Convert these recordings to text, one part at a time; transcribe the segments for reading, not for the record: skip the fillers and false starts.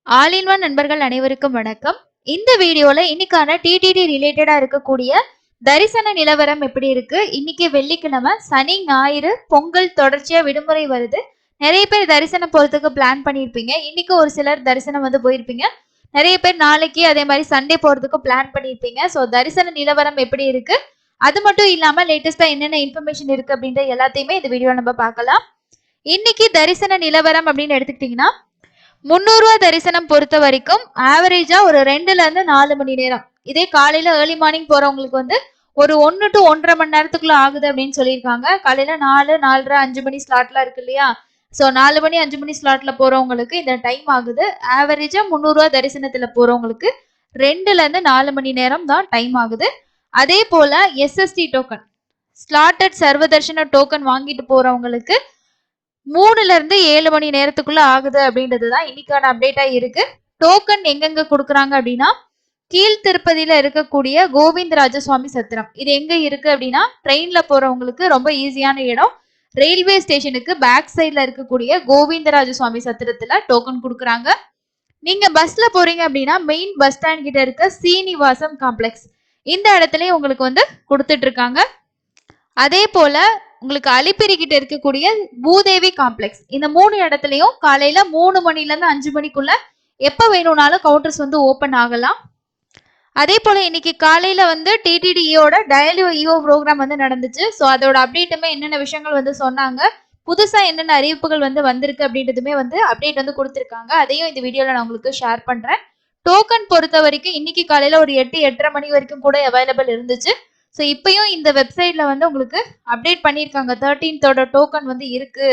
All in one நண்பர்கள் அனைவருக்கும் வணக்கம். இந்த வீடியோல இன்னைக்கான டிடிடி ரிலேட்டடா இருக்கக்கூடிய தரிசன நிலவரம் எப்படி இருக்கு? இன்னைக்கு வெள்ளிக்கிழமை, சனி ஞாயிறு பொங்கல் தொடர்ச்சியா விடுமுறை வருது. நிறைய பேர் தரிசனம் போறதுக்கு பிளான் பண்ணியிருப்பீங்க. இன்னைக்கு ஒரு சிலர் தரிசனம் போயிருப்பீங்க. நிறைய பேர் நாளைக்கு அதே மாதிரி சண்டே போறதுக்கு பிளான் பண்ணியிருப்பீங்க. ஸோ தரிசன நிலவரம் எப்படி இருக்கு, அது மட்டும் இல்லாம லேட்டஸ்டா என்னென்ன இன்ஃபர்மேஷன் இருக்கு அப்படின்ற எல்லாத்தையுமே இந்த வீடியோ நம்ம பார்க்கலாம். இன்னைக்கு தரிசன நிலவரம் அப்படின்னு எடுத்துக்கிட்டீங்கன்னா 300 ரூபா தரிசனம் பொறுத்த வரைக்கும் ஆவரேஜா ஒரு 2ல இருந்து 4 மணி நேரம். இதே காலையில ஏர்லி மார்னிங் போறவங்களுக்கு ஒரு 1 to 1.5 மணி நேரத்துக்குள்ள ஆகுது அப்படின்னு சொல்லியிருக்காங்க. காலையில 4, 4:30, 5 மணி ஸ்லாட்லாம் இருக்கு இல்லையா? ஸோ 4 மணி 5 மணி ஸ்லாட்ல போறவங்களுக்கு இந்த டைம் ஆகுது. ஆவரேஜா 300 ரூபா தரிசனத்துல போறவங்களுக்கு 2ல இருந்து 4 மணி நேரம் தான் டைம் ஆகுது. அதே போல SST token, slotted Sarva Darshan token வாங்கிட்டு போறவங்களுக்கு 3ல இருந்து 7 மணி நேரத்துக்குள்ள ஆகுது அப்படின்றதுதான் இன்னைக்கான அப்டேட்டா இருக்கு. டோக்கன் எங்கெங்க கொடுக்குறாங்க அப்படின்னா, கீழ் திருப்பதியில இருக்கக்கூடிய கோவிந்தராஜ சுவாமி சத்திரம். இது எங்க இருக்கு அப்படின்னா, ட்ரெயின்ல போறவங்களுக்கு ரொம்ப ஈஸியான இடம். ரயில்வே ஸ்டேஷனுக்கு பேக் சைட்ல இருக்கக்கூடிய கோவிந்தராஜ சுவாமி சத்திரத்துல டோக்கன் கொடுக்குறாங்க. நீங்க பஸ்ல போறீங்க அப்படின்னா மெயின் பஸ் ஸ்டாண்ட் கிட்ட இருக்க சீனிவாசம் காம்ப்ளெக்ஸ், இந்த இடத்துலயும் உங்களுக்கு கொடுத்துட்டு இருக்காங்க. அதே போல உங்களுக்கு அலிப்பிரி கிட்ட இருக்கக்கூடிய பூதேவி காம்ப்ளெக்ஸ், இந்த 3 இடத்துலயும் காலையில 3 மணில இருந்து 5 மணிக்குள்ள எப்ப வேணும்னாலும் கவுண்டர்ஸ் ஓபன் ஆகலாம். அதே போல இன்னைக்கு காலையில டிடிடியோட டயலியோ இஓ ப்ரோக்ராம் நடந்துச்சு. ஸோ அதோட அப்டேட்டுமே என்னென்ன விஷயங்கள் சொன்னாங்க, புதுசா என்னென்ன அறிவிப்புகள் வந்திருக்கு அப்படின்றதுமே அப்டேட் கொடுத்துருக்காங்க. அதையும் இந்த வீடியோல நான் உங்களுக்கு ஷேர் பண்றேன். டோக்கன் பொறுத்த வரைக்கும் இன்னைக்கு காலையில ஒரு 8-8:30 மணி வரைக்கும் கூட அவைலபிள் இருந்துச்சு. ஸோ இப்பயும் இந்த வெப்சைட்ல உங்களுக்கு அப்டேட் பண்ணியிருக்காங்க. 13th டோக்கன் இருக்கு,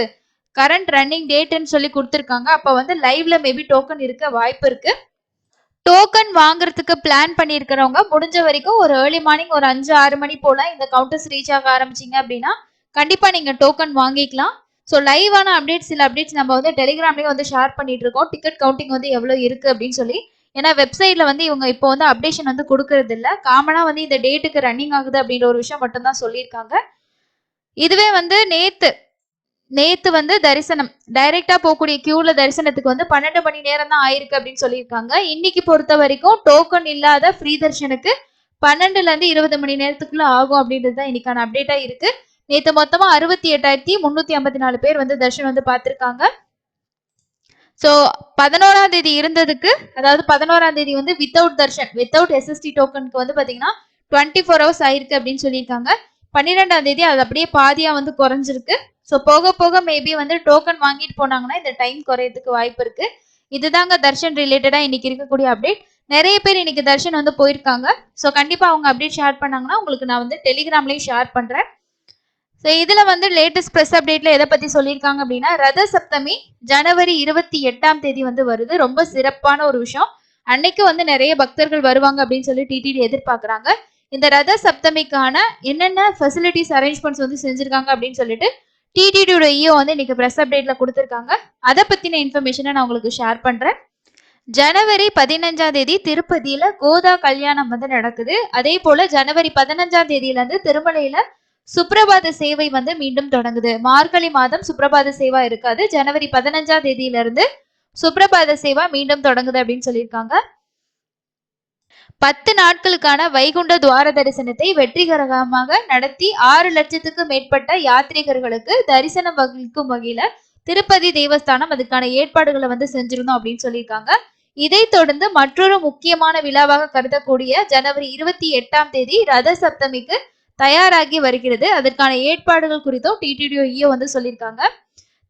கரண்ட் ரன்னிங் டேட்னு சொல்லி கொடுத்துருக்காங்க. அப்ப லைவ்ல மேபி டோக்கன் இருக்க வாய்ப்பு இருக்கு. டோக்கன் வாங்குறதுக்கு பிளான் பண்ணியிருக்கிறவங்க முடிஞ்ச வரைக்கும் ஒரு ஏர்லி மார்னிங் ஒரு 5-6 மணி போல இந்த கவுண்டர்ஸ் ரீச் ஆக ஆரம்பிச்சிங்க அப்படின்னா கண்டிப்பா நீங்க டோக்கன் வாங்கிக்கலாம். ஸோ லைவான அப்டேட்ஸ், சில அப்டேட்ஸ் நம்ம டெலிகிராம்லயும் ஷேர் பண்ணிட்டு இருக்கோம். டிக்கெட் கவுண்டிங் எவ்வளவு இருக்கு அப்படின்னு சொல்லி. ஏன்னா வெப்சைட்ல இவங்க இப்போ அப்டேஷன் கொடுக்கறது இல்ல. காமனா இந்த டேட்டுக்கு ரன்னிங் ஆகுது அப்படின்ற ஒரு விஷயம் மட்டும் தான் சொல்லியிருக்காங்க. இதுவே நேத்து தரிசனம் டைரக்டா போகக்கூடிய கியூல தரிசனத்துக்கு 12 மணி நேரம் தான் ஆயிருக்கு அப்படின்னு சொல்லியிருக்காங்க. இன்னைக்கு பொறுத்த வரைக்கும் டோக்கன் இல்லாத ஃப்ரீ தர்ஷனுக்கு 12ல இருந்து 20 மணி நேரத்துக்குள்ள ஆகும் அப்படின்றது தான் இன்னைக்கான அப்டேட்டா இருக்கு. நேத்து மொத்தமா 68,354 பேர் தர்ஷன் பார்த்திருக்காங்க. ஸோ 11ஆம் தேதி இருந்ததுக்கு, அதாவது 11ஆம் தேதி வித்தவுட் தர்ஷன், வித்தவுட் எஸ்எஸ்டி டோக்கனுக்கு பாத்தீங்கன்னா 24 ஹவர்ஸ் ஆயிருக்கு அப்படின்னு சொல்லியிருக்காங்க. 12ஆம் தேதி அது அப்படியே பாதியா குறைஞ்சிருக்கு. ஸோ போக போக மேபி டோக்கன் வாங்கிட்டு போனாங்கன்னா இந்த டைம் குறையறதுக்கு வாய்ப்பு இருக்கு. இதுதாங்க தர்ஷன் ரிலேட்டடா இன்னைக்கு இருக்கக்கூடிய அப்டேட். நிறைய பேர் இன்னைக்கு தர்ஷன் போயிருக்காங்க. ஸோ கண்டிப்பா அவங்க அப்டேட் ஷேர் பண்ணாங்கன்னா உங்களுக்கு நான் டெலிகிராம்லயும் ஷேர் பண்றேன். ஸோ இதுல லேட்டஸ்ட் ப்ரெஸ் அப்டேட்ல எதை பத்தி சொல்லியிருக்காங்க அப்படின்னா, ரத சப்தமி ஜனவரி 28ஆம் தேதி வருது. ரொம்ப சிறப்பான ஒரு விஷயம். அன்னைக்கு நிறைய பக்தர்கள் வருவாங்க அப்படின்னு சொல்லி டிடிடி எதிர்பார்க்கறாங்க. இந்த ரத சப்தமிக்கான என்னென்ன ஃபெசிலிட்டிஸ் அரேஞ்ச்மெண்ட்ஸ் செஞ்சிருக்காங்க அப்படின்னு சொல்லிட்டு டிடிடியோட இஓ இன்னைக்கு ப்ரெஸ் அப்டேட்ல கொடுத்துருக்காங்க. அதை பத்தின இன்ஃபர்மேஷனை நான் உங்களுக்கு ஷேர் பண்றேன். ஜனவரி 15ஆம் தேதி திருப்பதியில கோதா கல்யாணம் நடக்குது. அதே போல ஜனவரி 15ஆம் தேதியில இருந்து திருமலையில சுப்ரபாத சேவை மீண்டும் தொடங்குது. மார்கழி மாதம் சுப்ரபாத சேவா இருக்காது. ஜனவரி 15ஆம் தேதியில இருந்து சுப்ரபாத சேவா மீண்டும் தொடங்குது அப்படின்னு சொல்லியிருக்காங்க. 10 நாட்களுக்கான வைகுண்ட துவார தரிசனத்தை வெற்றிகரமாக நடத்தி 6 லட்சத்துக்கு மேற்பட்ட யாத்ரீகர்களுக்கு தரிசனம் வகிக்கும் வகையில திருப்பதி தேவஸ்தானம் அதுக்கான ஏற்பாடுகளை செஞ்சிருந்தோம் அப்படின்னு சொல்லியிருக்காங்க. இதை தொடர்ந்து மற்றொரு முக்கியமான விழாவாக கருதக்கூடிய ஜனவரி 28ஆம் தேதி ரத சப்தமிக்கு தயாராகி வருகிறது. அதற்கான ஏற்பாடுகள் குறித்தும் டிடிடிஓ இஓ சொல்லியிருக்காங்க.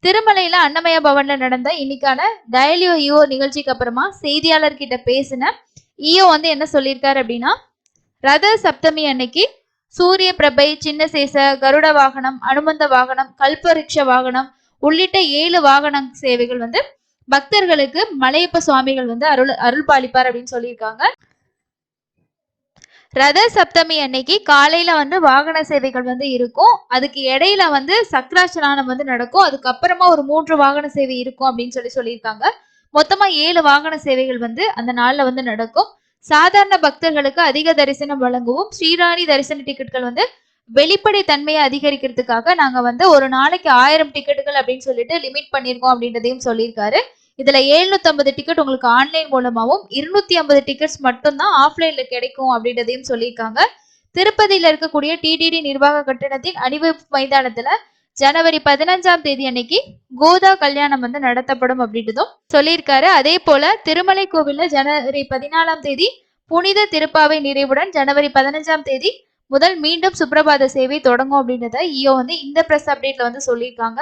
திருமலையில அன்னமய பவன்ல நடந்த இன்னைக்கான டயலியோ இஓ நிகழ்ச்சிக்கு அப்புறமா செய்தியாளர்கிட்ட பேசின இஓ என்ன சொல்லியிருக்காரு அப்படின்னா, ரத சப்தமி அன்னைக்கு சூரிய பிரபை, சின்னசேச, கருட வாகனம், அனுமந்த வாகனம், கல்பரிக்ஷ வாகனம் உள்ளிட்ட 7 வாகன சேவைகள் பக்தர்களுக்கு மலையப்ப சுவாமிகள் அருள் பாலிப்பார் அப்படின்னு சொல்லியிருக்காங்க. ரத சப்தமி அன்னைக்கு காலையில வாகன சேவைகள் இருக்கும். அதுக்கு இடையில சக்கராச்சலானம் நடக்கும். அதுக்கப்புறமா ஒரு 3 வாகன சேவை இருக்கும் அப்படின்னு சொல்லியிருக்காங்க. மொத்தமா 7 வாகன சேவைகள் அந்த நாள்ல நடக்கும். சாதாரண பக்தர்களுக்கு அதிக தரிசனம் வழங்கவும் ஸ்ரீராணி தரிசன டிக்கெட்கள் வெளிப்படை தன்மையை அதிகரிக்கிறதுக்காக நாங்க ஒரு நாளைக்கு 1000 டிக்கெட்டுகள் அப்படின்னு சொல்லிட்டு லிமிட் பண்ணிருக்கோம் அப்படின்றதையும் சொல்லியிருக்காரு. இதுல 750 டிக்கெட் உங்களுக்கு ஆன்லைன் மூலமாவும் 250 டிக்கெட்ஸ் மட்டும்தான் ஆஃப்லைன்ல கிடைக்கும் அப்படின்றதையும் சொல்லியிருக்காங்க. திருப்பதியில இருக்கக்கூடிய டிடிடி நிர்வாக கட்டணத்தின் அணிவகுப்பு மைதானத்துல ஜனவரி 15ஆம் தேதி அன்னைக்கு கோதா கல்யாணம் வந்து நடத்தப்படும் அப்படின்றதும் சொல்லியிருக்காரு. அதே போல திருமலை கோவில்ல ஜனவரி 14ஆம் தேதி புனித திருப்பாவை நிறைவுடன் ஜனவரி 15ஆம் தேதி முதல் மீண்டும் சுப்ரபாத சேவை தொடங்கும் அப்படின்றத ஈயோ வந்து இந்த பிரஸ் அப்டேட்ல வந்து சொல்லியிருக்காங்க.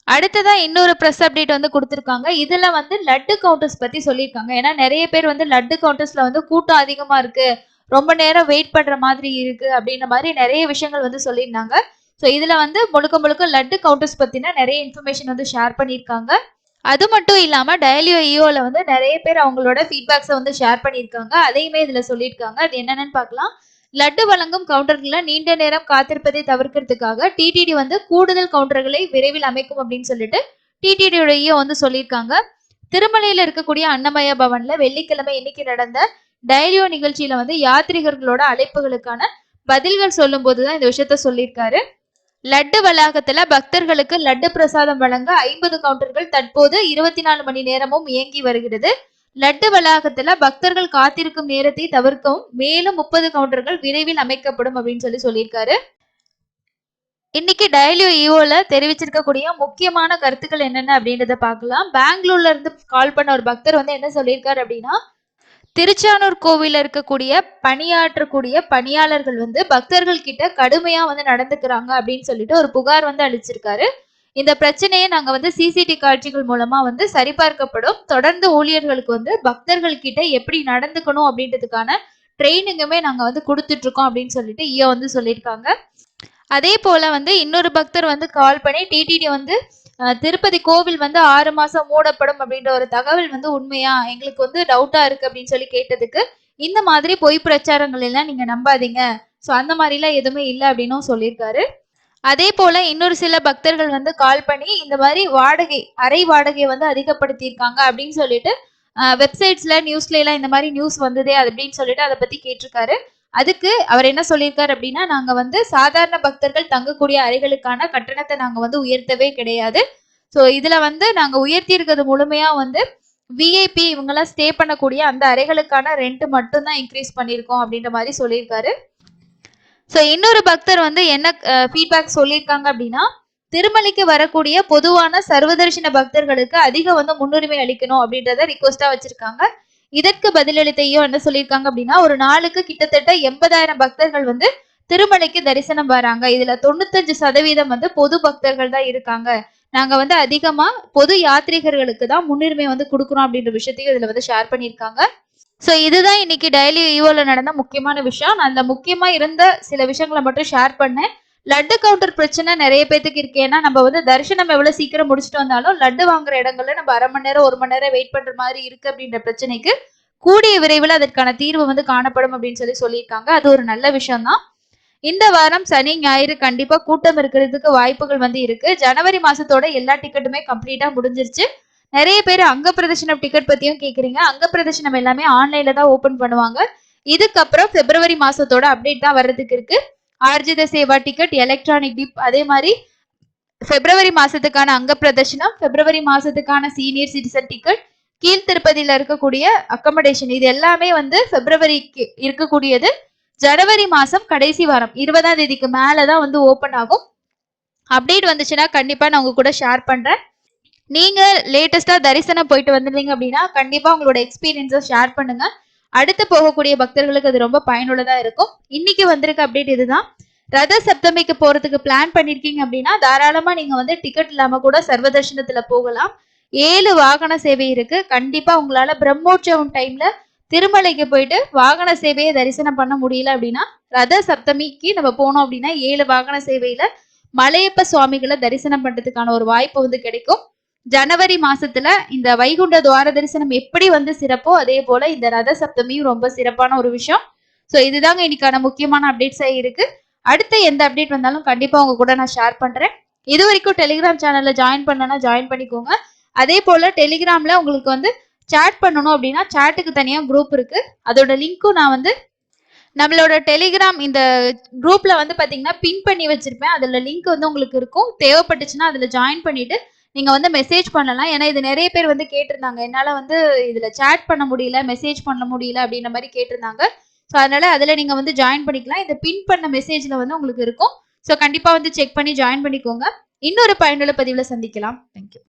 அடுத்ததா இன்னொரு பிரஸ் அப்டேட் வந்து கொடுத்திருக்காங்க. இதுல வந்து லட்டு கவுண்டர்ஸ் பத்தி சொல்லியிருக்காங்க. ஏன்னா நிறைய பேர் வந்து லட்டு கவுண்டர்ஸ்ல வந்து கூட்டம் அதிகமா இருக்கு, ரொம்ப நேரம் வெயிட் பண்ற மாதிரி இருக்கு அப்படின்ற மாதிரி நிறைய விஷயங்கள் வந்து சொல்லியிருந்தாங்க. ஸோ இதுல வந்து முழுக்க முழுக்க லட்டு கவுண்டர்ஸ் பத்தின நிறைய இன்ஃபர்மேஷன் வந்து ஷேர் பண்ணியிருக்காங்க. அது மட்டும் இல்லாம டயலியோ ஈயோல வந்து நிறைய பேர் அவங்களோட ஃபீட்பேக்ஸை வந்து ஷேர் பண்ணியிருக்காங்க. அதையுமே இதுல சொல்லியிருக்காங்க. அது என்னென்னு பார்க்கலாம். லட்டு வழங்கும் கவுண்டர்களை நீண்ட நேரம் காத்திருப்பதை தவிர்க்கிறதுக்காக டிடிடி வந்து கூடுதல் கவுண்டர்களை விரைவில் அமைக்கும் அப்படின்னு சொல்லிட்டு டிடிடியோட ஈயோ வந்து சொல்லியிருக்காங்க. திருமலையில இருக்கக்கூடிய அன்னமய பவன்ல வெள்ளிக்கிழமை இன்னைக்கு நடந்த டயலியோ நிகழ்ச்சியில வந்து யாத்ரிகர்களோட அழைப்புகளுக்கான பதில்கள் சொல்லும் போதுதான் இந்த விஷயத்த சொல்லியிருக்காரு. லட்டு வளாகத்துல பக்தர்களுக்கு லட்டு பிரசாதம் வழங்க 50 கவுண்டர்கள் தற்போது 24 மணி நேரமும் இயங்கி வருகிறது. லட்டு வளாகத்துல பக்தர்கள் காத்திருக்கும் நேரத்தை தவிர்க்கவும் மேலும் 30 கவுண்டர்கள் விரைவில் அமைக்கப்படும் அப்படின்னு சொல்லியிருக்காரு. இன்னைக்கு டயலியோ ஈவோல தெரிவிச்சிருக்கக்கூடிய முக்கியமான கருத்துக்கள் என்னென்ன அப்படின்றத பார்க்கலாம். பெங்களூர்ல இருந்து கால் பண்ண ஒரு பக்தர் வந்து என்ன சொல்லியிருக்காரு அப்படின்னா, திருச்சானூர் கோவில இருக்கக்கூடிய பணியாற்றக்கூடிய பணியாளர்கள் வந்து பக்தர்கள் கிட்ட கடுமையா வந்து நடந்துக்கிறாங்க அப்படின்னு சொல்லிட்டு ஒரு புகார் வந்து அளிச்சிருக்காரு. இந்த பிரச்சனையை நாங்க வந்து சிசிடி காட்சிகள் மூலமா வந்து சரிபார்க்கப்படும். தொடர்ந்து ஊழியர்களுக்கு வந்து பக்தர்கள் கிட்ட எப்படி நடந்துக்கணும் அப்படின்றதுக்கான ட்ரைனிங்குமே நாங்க வந்து கொடுத்துட்டு இருக்கோம் அப்படின்னு சொல்லிட்டு ஈயோ வந்து சொல்லியிருக்காங்க. அதே போல வந்து இன்னொரு பக்தர் வந்து கால் பண்ணி டிடிடி வந்து திருப்பதி கோவில் வந்து 6 மாசம் மூடப்படும் அப்படின்ற ஒரு தகவல் வந்து உண்மையா, எங்களுக்கு வந்து டவுட்டா இருக்கு அப்படின்னு சொல்லி கேட்டதுக்கு, இந்த மாதிரி பொய் பிரச்சாரங்கள் எல்லாம் நீங்க நம்பாதீங்க, ஸோ அந்த மாதிரிலாம் எதுவுமே இல்லை அப்படின்னும் சொல்லியிருக்காரு. அதே போல இன்னொரு சில பக்தர்கள் வந்து கால் பண்ணி இந்த மாதிரி அறை வாடகையை வந்து அதிகப்படுத்தியிருக்காங்க அப்படின்னு சொல்லிட்டு வெப்சைட்ஸ்ல நியூஸ்ல எல்லாம் இந்த மாதிரி நியூஸ் வந்ததே அப்படின்னு சொல்லிட்டு அதை பத்தி கேட்டிருக்காரு. அதுக்கு அவர் என்ன சொல்லியிருக்காரு அப்படின்னா, நாங்க வந்து சாதாரண பக்தர்கள் தங்கக்கூடிய அறைகளுக்கான கட்டணத்தை நாங்க வந்து உயர்த்தவே கிடையாது. ஸோ இதுல வந்து நாங்க உயர்த்தி இருக்கிறது முழுமையா வந்து விஐபி இவங்கெல்லாம் ஸ்டே பண்ணக்கூடிய அந்த அறைகளுக்கான ரெண்ட் மட்டும் தான் இன்க்ரீஸ் பண்ணியிருக்கோம் அப்படின்ற மாதிரி சொல்லியிருக்காரு. ஸோ இன்னொரு பக்தர் வந்து என்ன ஃபீட்பேக் சொல்லியிருக்காங்க அப்படின்னா, திருமலைக்கு வரக்கூடிய பொதுவான சர்வதர்ஷன பக்தர்களுக்கு அதிக வந்து முன்னுரிமை அளிக்கணும் அப்படின்றத ரிக்வஸ்டா வச்சிருக்காங்க. இதற்கு பதிலளித்தையோ என்ன சொல்லியிருக்காங்க அப்படின்னா, ஒரு நாளுக்கு கிட்டத்தட்ட 80,000 பக்தர்கள் வந்து திருமலைக்கு தரிசனம் வராங்க. இதுல 95% வந்து பொது பக்தர்கள் தான் இருக்காங்க. நாங்க வந்து அதிகமா பொது யாத்ரீகர்களுக்கு தான் முன்னுரிமை வந்து கொடுக்குறோம் அப்படின்ற விஷயத்தையும் இதுல வந்து ஷேர் பண்ணியிருக்காங்க. ஸோ இதுதான் இன்னைக்கு டெய்லி ஈவோல நடந்த முக்கியமான விஷயம். நான் அந்த முக்கியமா இருந்த சில விஷயங்களை மட்டும் ஷேர் பண்ணேன். லட்டு கவுண்டர் பிரச்சனை நிறைய பேத்துக்கு இருக்கு. ஏன்னா நம்ம வந்து தரிசனம் எவ்வளவு சீக்கிரம் முடிச்சுட்டு வந்தாலும் லட்டு வாங்குற இடங்கள்ல நம்ம 1/2 மணி நேரம் 1 மணி நேரம் வெயிட் பண்ற மாதிரி இருக்கு அப்படின்ற பிரச்சனைக்கு கூடிய விரைவில் அதற்கான தீர்வு வந்து காணப்படும் அப்படின்னு சொல்லியிருக்காங்க. அது ஒரு நல்ல விஷயம் தான். இந்த வாரம் சனி ஞாயிறு கண்டிப்பா கூட்டம் இருக்கிறதுக்கு வாய்ப்புகள் வந்து இருக்கு. ஜனவரி மாசத்தோட எல்லா டிக்கெட்டுமே கம்ப்ளீட்டா முடிஞ்சிருச்சு. நிறைய பேர் அங்க பிரதர்ஷனம் டிக்கெட் பத்தியும் கேக்குறீங்க. அங்க பிரதர்ஷனம் எல்லாமே ஆன்லைன்ல தான் ஓபன் பண்ணுவாங்க. இதுக்கப்புறம் பிப்ரவரி மாசத்தோட அப்டேட் தான் வர்றதுக்கு இருக்கு. ஆர்ஜித சேவா டிக்கெட், எலக்ட்ரானிக் டிப், அதே மாதிரி பிப்ரவரி மாசத்துக்கான அங்க பிரதர்ஷனம், பிப்ரவரி மாசத்துக்கான சீனியர் சிட்டிசன் டிக்கெட், கீழ் திருப்பதியில இருக்கக்கூடிய அக்கமடேஷன், இது எல்லாமே வந்து பிப்ரவரிக்கு இருக்கக்கூடியது. ஜனவரி மாசம் கடைசி வாரம் 20ஆம் தேதிக்கு மேலதான் வந்து ஓபன் ஆகும். அப்டேட் வந்துச்சுன்னா கண்டிப்பா நான் உங்க கூட ஷேர் பண்றேன். நீங்க லேட்டஸ்டா தரிசனம் போயிட்டு வந்துருந்தீங்க அப்படின்னா கண்டிப்பா உங்களோட எக்ஸ்பீரியன்ஸை ஷேர் பண்ணுங்க. அடுத்து போகக்கூடிய பக்தர்களுக்கு அது ரொம்ப பயனுள்ளதா இருக்கும். இன்னைக்கு வந்திருக்க அப்டேட் இதுதான். ரத சப்தமிக்கு போறதுக்கு பிளான் பண்ணிருக்கீங்க அப்படின்னா தாராளமா நீங்க வந்து டிக்கெட் இல்லாம கூட சர்வதர்ஷனத்துல போகலாம். 7 வாகன சேவை இருக்கு. கண்டிப்பா உங்களால பிரம்மோற்சவம் டைம்ல திருமலைக்கு போயிட்டு வாகன சேவையை தரிசனம் பண்ண முடியல அப்படின்னா ரத சப்தமிக்கு நம்ம போனோம் அப்படின்னா 7 வாகன சேவையில மலையப்ப சுவாமிகளை தரிசனம் பண்றதுக்கான ஒரு வாய்ப்பு வந்து கிடைக்கும். ஜனவரி மாசத்துல இந்த வைகுண்ட துவார தரிசனம் எப்படி வந்து சிறப்போ அதே போல இந்த ரத சப்தமியும் ரொம்ப சிறப்பான ஒரு விஷயம். ஸோ இதுதாங்க இன்னைக்கான முக்கியமான அப்டேட்ஸ் இருக்கு. அடுத்த எந்த அப்டேட் வந்தாலும் கண்டிப்பா உங்க கூட நான் ஷேர் பண்றேன். இது வரைக்கும் டெலிகிராம் சேனல்ல ஜாயின் பண்ணனா ஜாயின் பண்ணிக்கோங்க. அதே போல டெலிகிராம்ல உங்களுக்கு வந்து சாட் பண்ணணும் அப்படின்னா சாட்டுக்கு தனியா குரூப் இருக்கு. அதோட லிங்க்கும் நான் வந்து நம்மளோட டெலிகிராம் இந்த குரூப்ல வந்து பாத்தீங்கன்னா பின் பண்ணி வச்சிருப்பேன். அதுல லிங்க் வந்து உங்களுக்கு இருக்கும். தேவைப்பட்டுச்சுன்னா அதுல ஜாயின் பண்ணிட்டு நீங்க வந்து மெசேஜ் பண்ணலாம். ஏன்னா இது நெறைய பேர் வந்து கேட்டிருந்தாங்க. என்னால வந்து இதுல சாட் பண்ண முடியல, மெசேஜ் பண்ண முடியல அப்படின்ற மாரி கேட்டிருந்தாங்க. ஸோ அதனால அதுல நீங்க வந்து ஜாயின் பண்ணிக்கலாம். இந்த பின் பண்ண மெசேஜ்ல வந்து உங்களுக்கு இருக்கும். ஸோ கண்டிப்பா வந்து செக் பண்ணி ஜாயின் பண்ணிக்கோங்க. இன்னொரு பயனுள்ள பதிவுல சந்திக்கலாம். Thank you.